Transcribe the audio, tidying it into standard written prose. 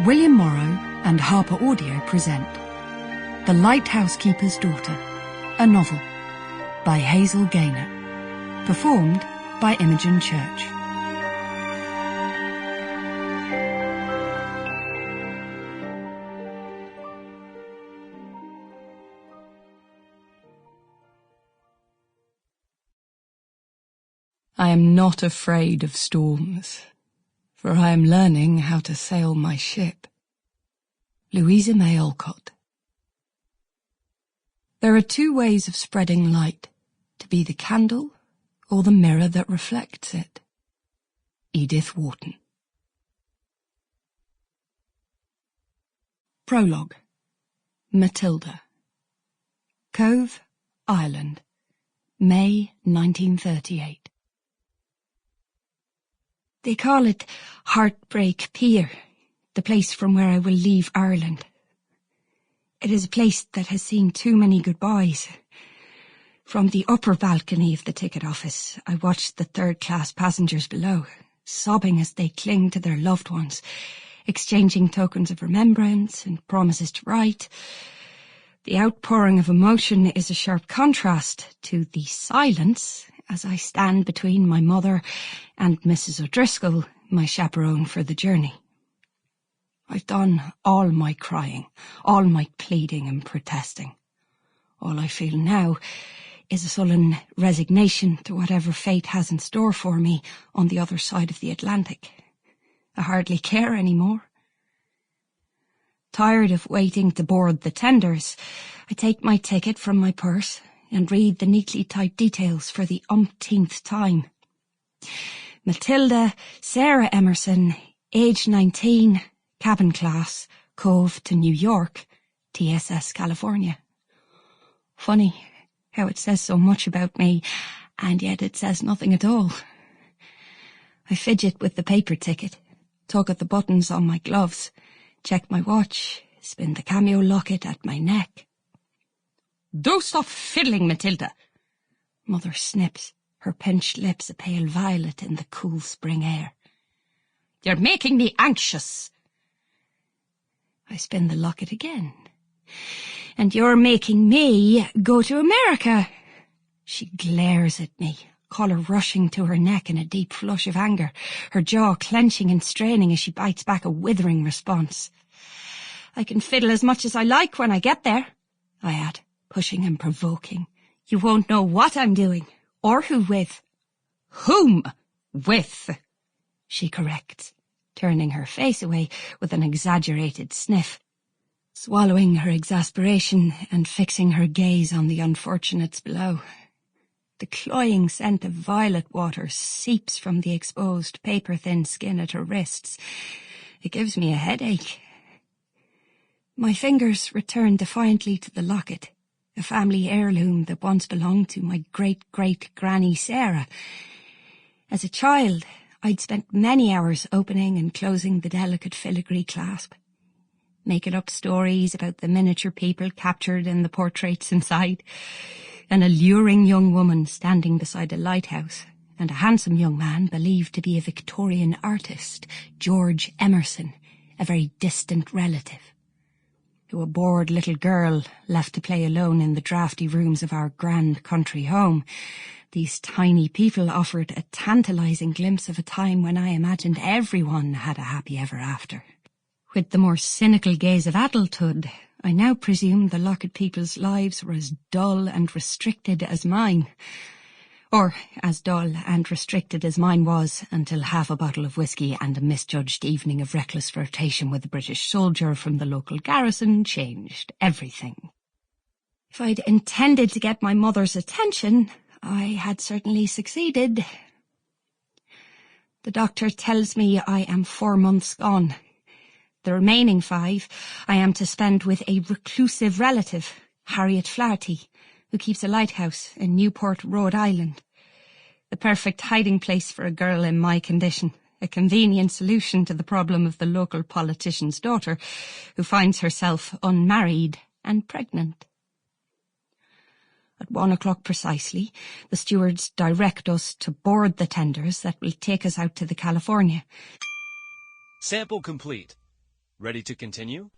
William Morrow and Harper Audio present The Lighthouse-keeper's Daughter, a novel by Hazel Gaynor, performed by Imogen Church. I am not afraid of storms, for I am learning how to sail my ship. Louisa May Alcott. There are two ways of spreading light, to be the candle or the mirror that reflects it. Edith Wharton. Prologue. Matilda. Cove, Ireland, May 1938. They call it Heartbreak Pier, the place from where I will leave Ireland. It is a place that has seen too many goodbyes. From the upper balcony of the ticket office, I watched the third-class passengers below, sobbing as they cling to their loved ones, exchanging tokens of remembrance and promises to write. The outpouring of emotion is a sharp contrast to the silence as I stand between my mother and Mrs. O'Driscoll, my chaperone for the journey. I've done all my crying, all my pleading and protesting. All I feel now is a sullen resignation to whatever fate has in store for me on the other side of the Atlantic. I hardly care anymore. Tired of waiting to board the tenders, I take my ticket from my purse and read the neatly typed details for the umpteenth time. Matilda Sarah Emmerson, age 19, cabin class, Cove to New York, TSS California. Funny how it says so much about me, and yet it says nothing at all. I fidget with the paper ticket, tug at the buttons on my gloves, check my watch, spin the cameo locket at my neck. "Do stop fiddling, Matilda!" Mother snips, her pinched lips a pale violet in the cool spring air. "You're making me anxious." I spin the locket again. "And you're making me go to America." She glares at me, colour rushing to her neck in a deep flush of anger, her jaw clenching and straining as she bites back a withering response. "I can fiddle as much as I like when I get there," I add, pushing and provoking. "You won't know what I'm doing, or who with." "Whom with?" she corrects, turning her face away with an exaggerated sniff, swallowing her exasperation and fixing her gaze on the unfortunates below. The cloying scent of violet water seeps from the exposed paper-thin skin at her wrists. It gives me a headache. My fingers return defiantly to the locket, a family heirloom that once belonged to my great-great-granny Sarah. As a child, I'd spent many hours opening and closing the delicate filigree clasp, making up stories about the miniature people captured in the portraits inside, an alluring young woman standing beside a lighthouse, and a handsome young man believed to be a Victorian artist, George Emerson, a very distant relative. To a bored little girl left to play alone in the draughty rooms of our grand country home, these tiny people offered a tantalizing glimpse of a time when I imagined everyone had a happy ever after. With the more cynical gaze of adulthood, I now presume the Locket people's lives were as dull and restricted as mine. Or as dull and restricted as mine was until half a bottle of whiskey and a misjudged evening of reckless flirtation with a British soldier from the local garrison changed everything. If I'd intended to get my mother's attention, I had certainly succeeded. The doctor tells me I am 4 months gone. The remaining 5 I am to spend with a reclusive relative, Harriet Flaherty, who keeps a lighthouse in Newport, Rhode Island. The perfect hiding place for a girl in my condition, a convenient solution to the problem of the local politician's daughter, who finds herself unmarried and pregnant. At 1 o'clock precisely, the stewards direct us to board the tenders that will take us out to the California. Sample complete. Ready to continue?